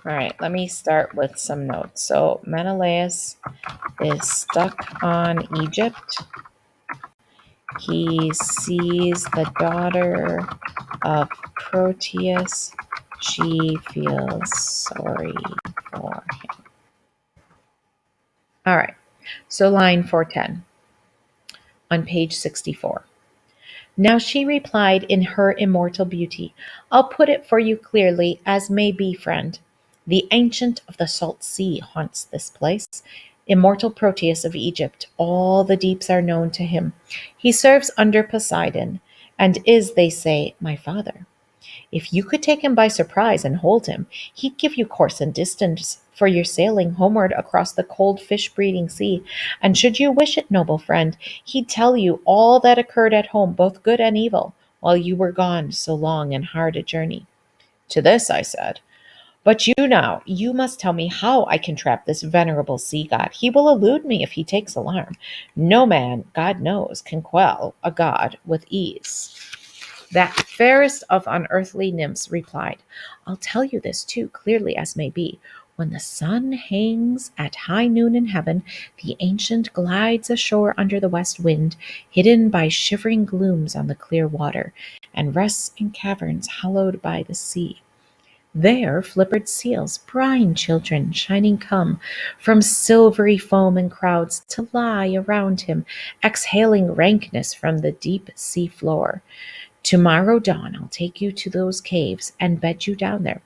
All right, let me start with some notes. So Menelaus is stuck on Egypt. He sees the daughter of Proteus. She feels sorry for him. All right, so line 410 on page 64. Now she replied in her immortal beauty, I'll put it for you clearly as may be, friend. The ancient of the salt sea haunts this place. Immortal Proteus of Egypt, all the deeps are known to him. He serves under Poseidon, and is, they say, my father. If you could take him by surprise and hold him, he'd give you course and distance for your sailing homeward across the cold fish-breeding sea. And should you wish it, noble friend, he'd tell you all that occurred at home, both good and evil, while you were gone so long and hard a journey. To this I said, but you must tell me how I can trap this venerable sea god. He will elude me if he takes alarm. No man, God knows, can quell a god with ease. That fairest of unearthly nymphs replied, I'll tell you this too clearly as may be. When the sun hangs at high noon in heaven, the ancient glides ashore under the west wind, hidden by shivering glooms on the clear water, and rests in caverns hollowed by the sea. There flippered seals, brine children, shining come from silvery foam and crowds to lie around him, exhaling rankness from the deep sea floor. Tomorrow dawn I'll take you to those caves and bed you down there.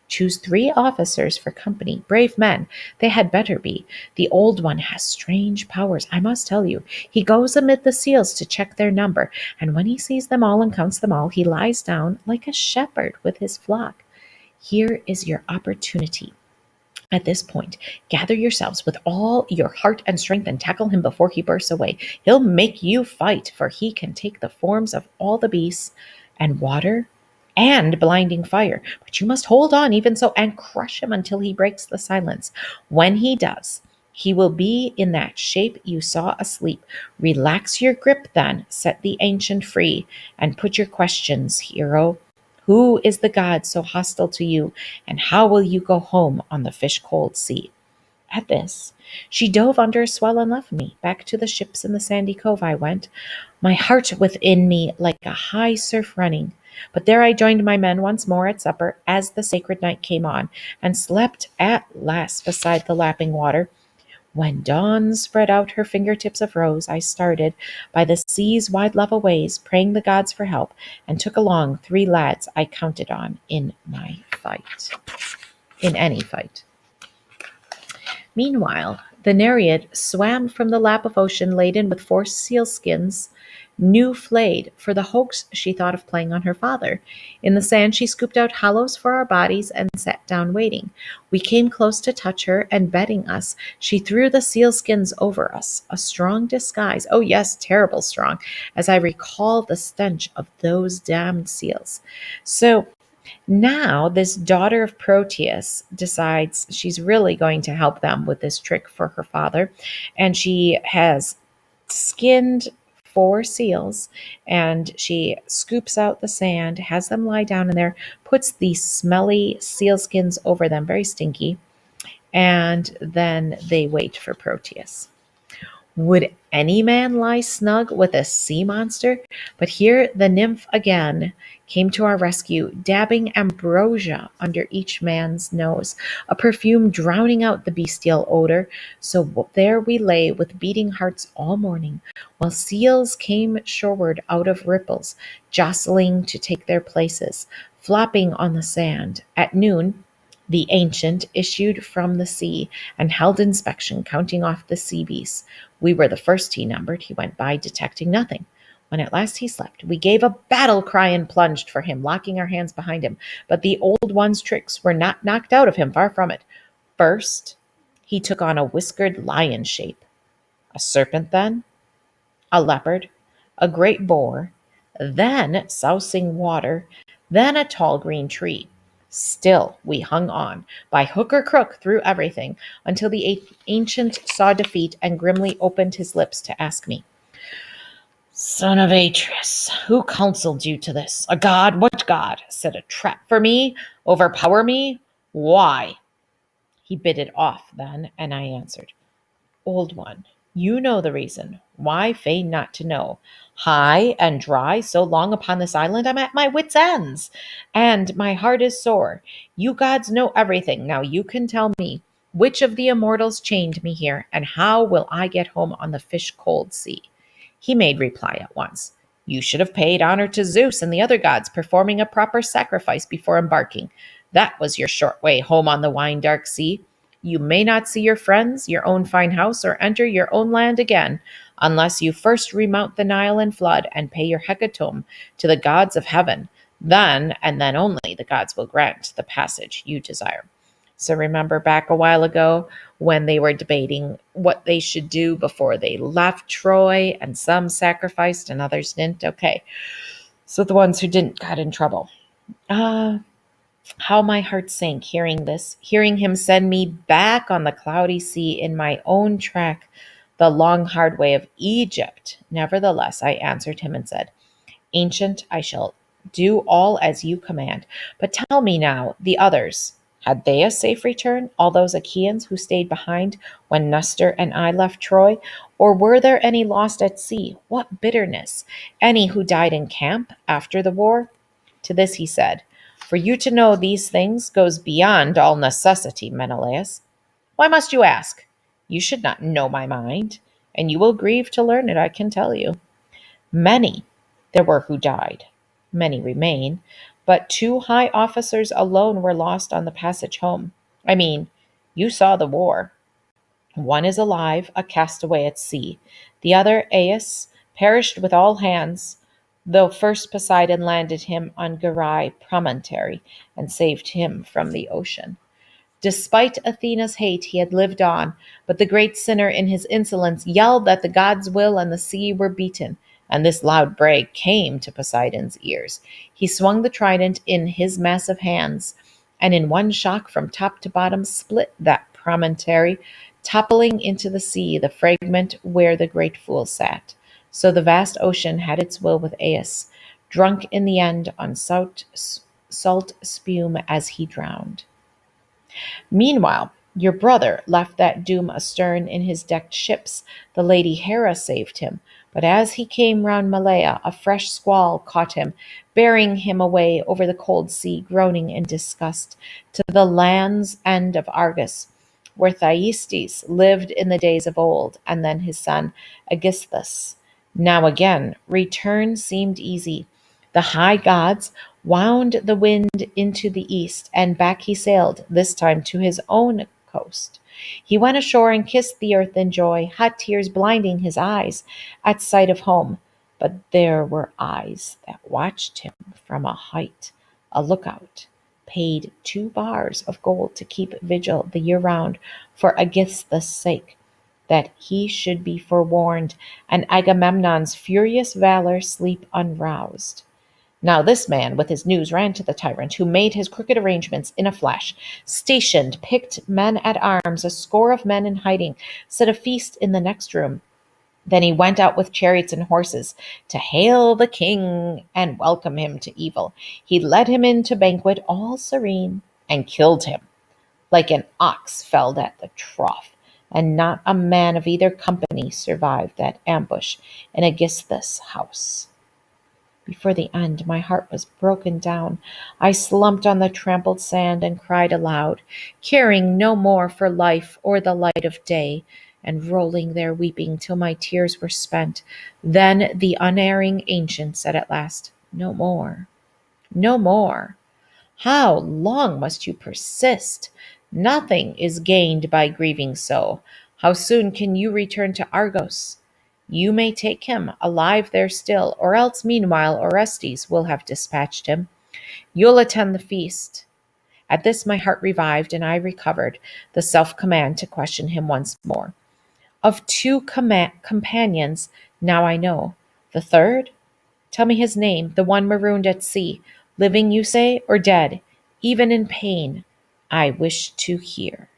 Choose 3 officers for company, brave men they had better be. The old one has strange powers, I must tell you. He goes amid the seals to check their number, and when he sees them all and counts them all, he lies down like a shepherd with his flock. Here is your opportunity. At this point, gather yourselves with all your heart and strength and tackle him before he bursts away. He'll make you fight, for he can take the forms of all the beasts and water and blinding fire. But you must hold on even so and crush him until he breaks the silence. When he does, he will be in that shape you saw asleep. Relax your grip then, set the ancient free, and put your questions, hero. Who is the god so hostile to you, and how will you go home on the fish-cold sea? At this, she dove under a swell and left me. Back to the ships in the sandy cove I went, my heart within me like a high surf running. But there I joined my men once more at supper as the sacred night came on, and slept at last beside the lapping water. When dawn spread out her fingertips of rose, I started by the sea's wide level ways, praying the gods for help, and took along 3 lads I counted on in my fight. In any fight. Meanwhile, the Nereid swam from the lap of ocean laden with 4 seal skins, new flayed, for the hoax she thought of playing on her father. In the sand she scooped out hollows for our bodies and sat down waiting. We came close to touch her, and betting us, she threw the seal skins over us. A strong disguise, oh yes, terrible strong, as I recall the stench of those damned seals. So now, this daughter of Proteus decides she's really going to help them with this trick for her father. And she has skinned 4 seals, and she scoops out the sand, has them lie down in there, puts these smelly seal skins over them, very stinky, and then they wait for Proteus. Would any man lie snug with a sea monster? But here the nymph again came to our rescue, dabbing ambrosia under each man's nose, a perfume drowning out the bestial odor. So there we lay with beating hearts all morning, while seals came shoreward out of ripples, jostling to take their places, flopping on the sand. At noon, the ancient issued from the sea and held inspection, counting off the sea beasts. We were the first he numbered. He went by, detecting nothing. When at last he slept, we gave a battle cry and plunged for him, locking our hands behind him. But the old one's tricks were not knocked out of him, far from it. First, he took on a whiskered lion shape. A serpent, then, a leopard, a great boar, then sousing water, then a tall green tree. Still we hung on, by hook or crook, through everything, until the ancient saw defeat and grimly opened his lips to ask me, Son of Atreus, who counseled you to this? A god? What god? Set a trap for me? Overpower me? Why? He bit it off then, and I answered, Old one, you know the reason. Why feign not to know? High and dry so long upon this island, I'm at my wits' ends, and my heart is sore. You gods know everything. Now you can tell me which of the immortals chained me here, and how will I get home on the fish-cold sea? He made reply at once. You should have paid honor to Zeus and the other gods, performing a proper sacrifice before embarking. That was your short way home on the wine-dark sea. You may not see your friends, your own fine house, or enter your own land again, unless you first remount the Nile and flood and pay your hecatomb to the gods of heaven. Then, and then only, the gods will grant the passage you desire. So remember back a while ago when they were debating what they should do before they left Troy, and some sacrificed and others didn't? Okay, so the ones who didn't got in trouble. How my heart sank hearing this, hearing him send me back on the cloudy sea in my own track, the long hard way of Egypt. Nevertheless, I answered him and said, Ancient, I shall do all as you command. But tell me now, the others, had they a safe return, all those Achaeans who stayed behind when Nestor and I left Troy? Or were there any lost at sea? What bitterness! Any who died in camp after the war? To this he said, For you to know these things goes beyond all necessity, Menelaus. Why must you ask? You should not know my mind, and you will grieve to learn it, I can tell you. Many there were who died, many remain, but 2 high officers alone were lost on the passage home. I mean, you saw the war. One is alive, a castaway at sea. The other, Aias, perished with all hands, though first Poseidon landed him on Gerai promontory and saved him from the ocean. Despite Athena's hate, he had lived on, but the great sinner in his insolence yelled that the gods' will and the sea were beaten, and this loud bray came to Poseidon's ears. He swung the trident in his massive hands, and in one shock from top to bottom split that promontory, toppling into the sea the fragment where the great fool sat. So the vast ocean had its will with Aias, drunk in the end on salt spume as he drowned. Meanwhile, your brother left that doom astern in his decked ships. The lady Hera saved him, but as he came round Malea, a fresh squall caught him, bearing him away over the cold sea, groaning in disgust, to the land's end of Argus, where Thyestes lived in the days of old, and then his son Aegisthus. Now again, return seemed easy. The high gods wound the wind into the east, and back he sailed, this time to his own coast. He went ashore and kissed the earth in joy, hot tears blinding his eyes at sight of home. But there were eyes that watched him from a height, a lookout, paid 2 bars of gold to keep vigil the year round for Aegisthus' sake, that he should be forewarned, and Agamemnon's furious valor sleep unroused. Now this man with his news ran to the tyrant, who made his crooked arrangements in a flash, stationed picked men at arms, a score of men in hiding, set a feast in the next room. Then he went out with chariots and horses to hail the king and welcome him to evil. He led him in to banquet all serene, and killed him, like an ox felled at the trough, and not a man of either company survived that ambush in Aegisthus' house. Before the end, my heart was broken down. I slumped on the trampled sand and cried aloud, caring no more for life or the light of day, and rolling there weeping till my tears were spent. Then the unerring ancient said at last, No more, no more. How long must you persist? Nothing is gained by grieving so. How soon can you return to Argos? You may take him, alive there still, or else meanwhile Orestes will have dispatched him. You'll attend the feast. At this my heart revived, and I recovered the self-command to question him once more. Of 2 companions now I know. The third? Tell me his name, the one marooned at sea. Living, you say, or dead? Even in pain, I wish to hear.